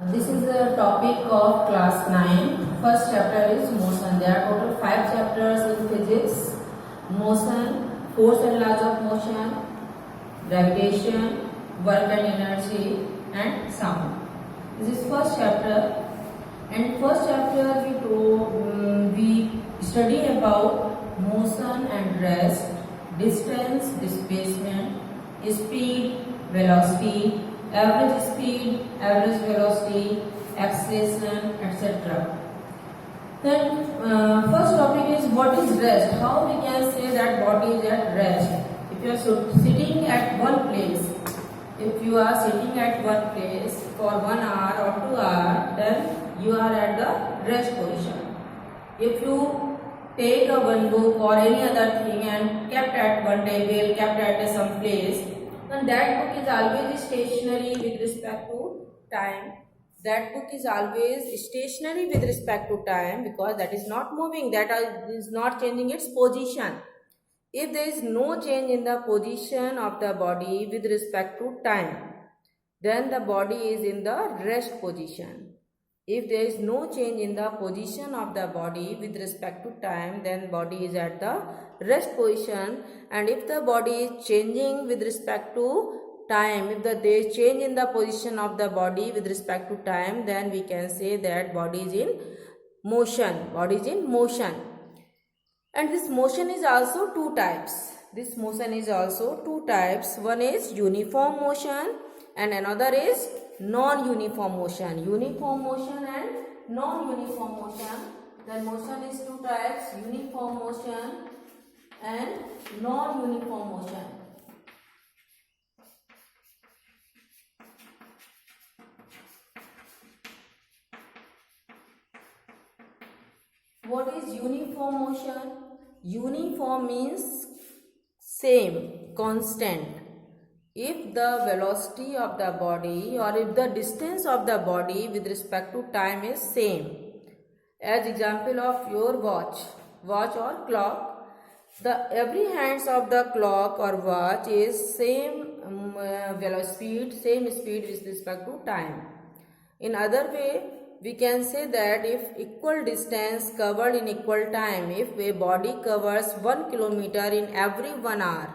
This is the topic of class 9. First chapter is motion. There are total 5 chapters in physics. Motion, force and laws of motion, gravitation, work and energy, and sound. This is first chapter. And first chapter we study about motion and rest, distance, displacement, speed, velocity, average speed, average velocity, acceleration, etc. Then first topic is what is rest. How we can say that body is at rest? If you are sitting at one place, if you are sitting at one place for 1 hour or 2 hours, then you are at the rest position. If you take one book or any other thing and kept at one table, kept at some place, then that book is always stationary with respect to time. That book is always stationary with respect to time because that is not moving, that is not changing its position. If there is no change in the position of the body with respect to time, then the body is in the rest position. If there is no change in the position of the body with respect to time, then body is at the rest position. And if the body is changing with respect to time, if there is change in the position of the body with respect to time, then we can say that body is in motion. Body is in motion. And this motion is also two types. This motion is also two types. One is uniform motion and another is non-uniform motion. Uniform motion and non-uniform motion. The motion is two types, uniform motion and non-uniform motion. What is uniform motion? Uniform means same, constant. If the velocity of the body or if the distance of the body with respect to time is same. As example of your watch or clock, the every hands of the clock or watch is same velocity, same speed with respect to time. In other way, we can say that if equal distance covered in equal time, if a body covers 1 kilometer in every 1 hour,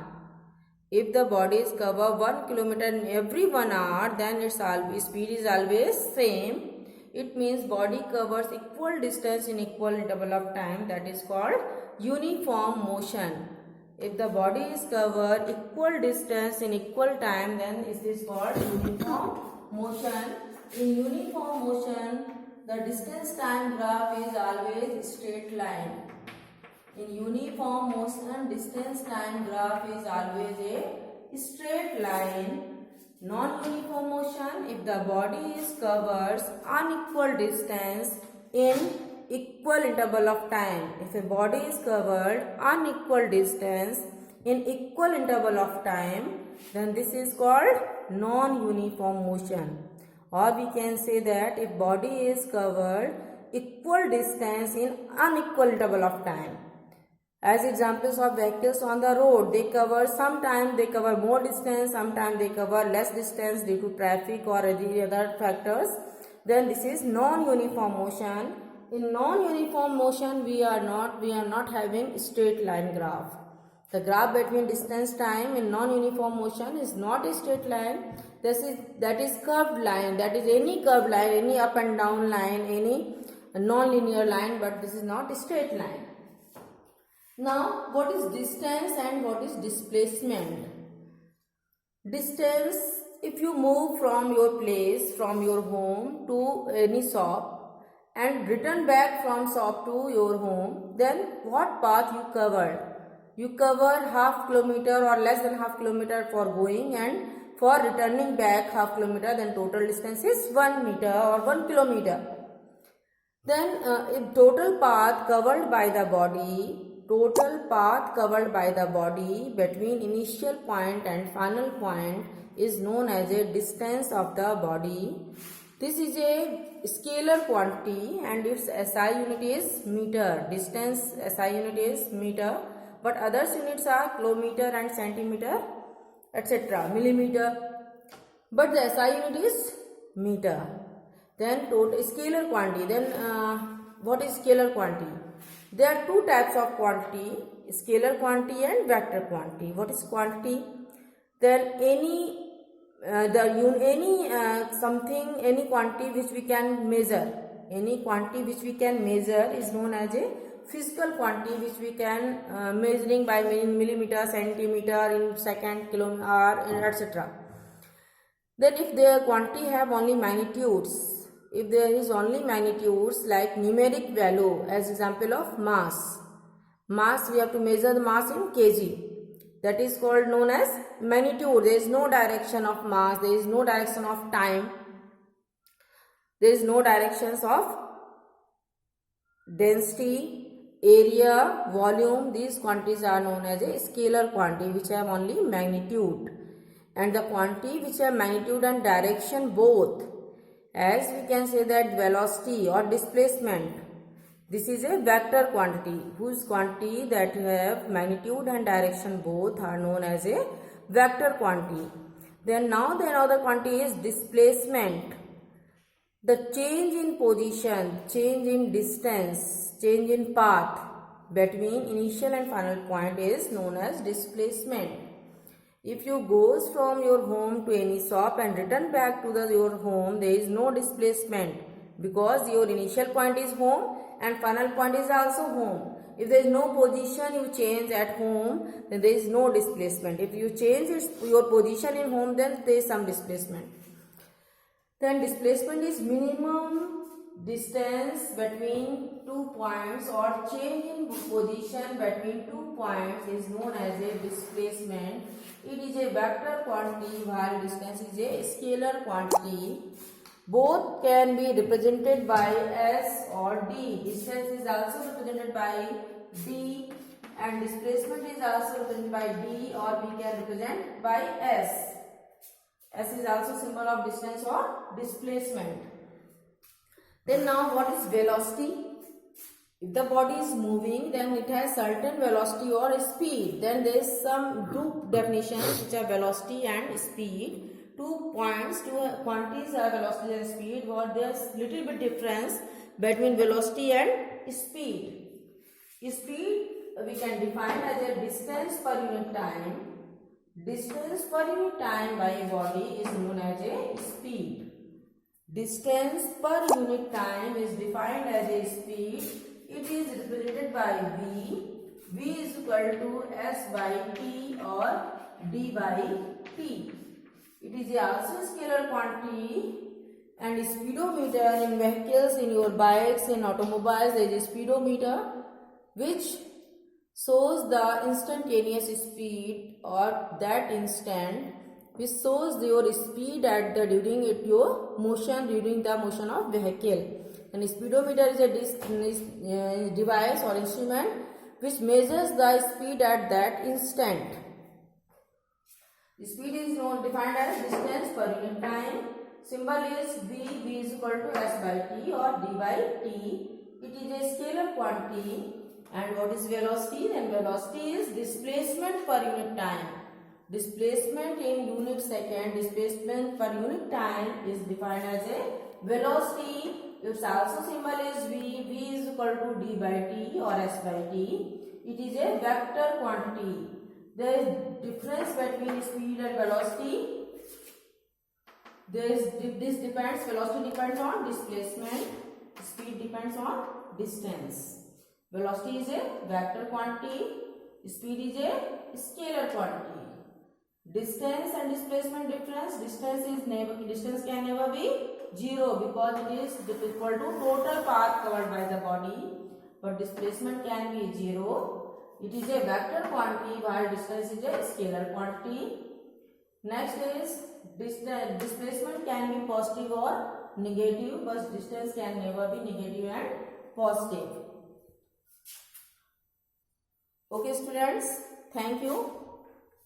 if the bodies cover 1 kilometer in every 1 hour, then its speed is always same. It means body covers equal distance in equal interval of time. That is called uniform motion. If the body is covered equal distance in equal time, then it is called uniform motion. In uniform motion, the distance time graph is always straight line. In uniform motion, distance time graph is always a straight line. Non-uniform motion, if the body is covers unequal distance in equal interval of time. If a body is covered unequal distance in equal interval of time, then this is called non-uniform motion. Or we can say that if body is covered equal distance in unequal interval of time. As examples of vehicles on the road, they cover sometimes they cover more distance, sometimes they cover less distance due to traffic or any other factors. Then this is non-uniform motion. In non-uniform motion, we are not having straight line graph. The graph between distance time in non-uniform motion is not a straight line. That is curved line. That is any curved line, any up and down line, any non-linear line, but this is not a straight line. Now, what is distance and what is displacement? Distance, if you move from your place, from your home to any shop and return back from shop to your home, then what path you covered? You cover half kilometer or less than half kilometer for going, and for returning back half kilometer, then total distance is 1 meter or 1 kilometer. Then if total path covered by the body between initial point and final point is known as a distance of the body. This is a scalar quantity and its SI unit is meter. Distance SI unit is meter, but others units are kilometer and centimeter, etc., millimeter, but the SI unit is meter. Then total scalar quantity. Then what is scalar quantity? There are two types of quantity: scalar quantity and vector quantity. What is quantity? Then any any quantity which we can measure. Any quantity which we can measure is known as a physical quantity, which we can measuring by millimeter, centimeter, in second, kilometer, hour, etc. Then if the quantity have only magnitudes, if there is only magnitudes like numeric value, as example of mass, we have to measure the mass in kg. That is called known as magnitude. There is no direction of mass, there is no direction of time, there is no directions of density, area, volume. These quantities are known as a scalar quantity, which have only magnitude. And the quantity which have magnitude and direction both, as we can say that velocity or displacement, this is a vector quantity, whose quantity that have magnitude and direction both are known as a vector quantity. Then now the another quantity is displacement. The change in position, change in distance, change in path between initial and final point is known as displacement. If you goes from your home to any shop and return back to your home, there is no displacement, because your initial point is home and final point is also home. If there is no position you change at home, then there is no displacement. If you change your position in home, then there is some displacement. Then displacement is minimum distance between 2 points, or change in position between 2 points is known as a displacement. It is a vector quantity while distance is a scalar quantity. Both can be represented by S or D. Distance is also represented by D and displacement is also represented by D, or we can represent by S. S is also symbol of distance or displacement. Then now what is velocity? If the body is moving, then it has certain velocity or speed. Then there is some two definitions which are velocity and speed. 2 points, two quantities are velocity and speed. What there is little bit difference between velocity and speed. Speed we can define as a distance per unit time. Distance per unit time by a body is known as a speed. Distance per unit time is defined as a speed. It is represented by V. V is equal to S by T or D by T. It is also a scalar quantity. And speedometer in vehicles, in your bikes, in automobiles, there is a speedometer which shows the instantaneous speed, or that instant which shows your speed at the during the motion of vehicle. And speedometer is a device or instrument which measures the speed at that instant. The speed is defined as distance per unit time. Symbol is V. V is equal to S by T or D by T. It is a scalar quantity. And what is velocity? Then velocity is displacement per unit time. Displacement in unit second, displacement per unit time is defined as a velocity. Its also symbol is V. V is equal to D by T or S by T. It is a vector quantity. There is difference between speed and velocity. Velocity depends on displacement. Speed depends on distance. Velocity is a vector quantity. Speed is a scalar quantity. Distance and displacement difference. Distance can never be 0, because it is equal to total path covered by the body. But displacement can be 0. It is a vector quantity while distance is a scalar quantity. Next is displacement can be positive or negative, but distance can never be negative and positive. Okay students, thank you.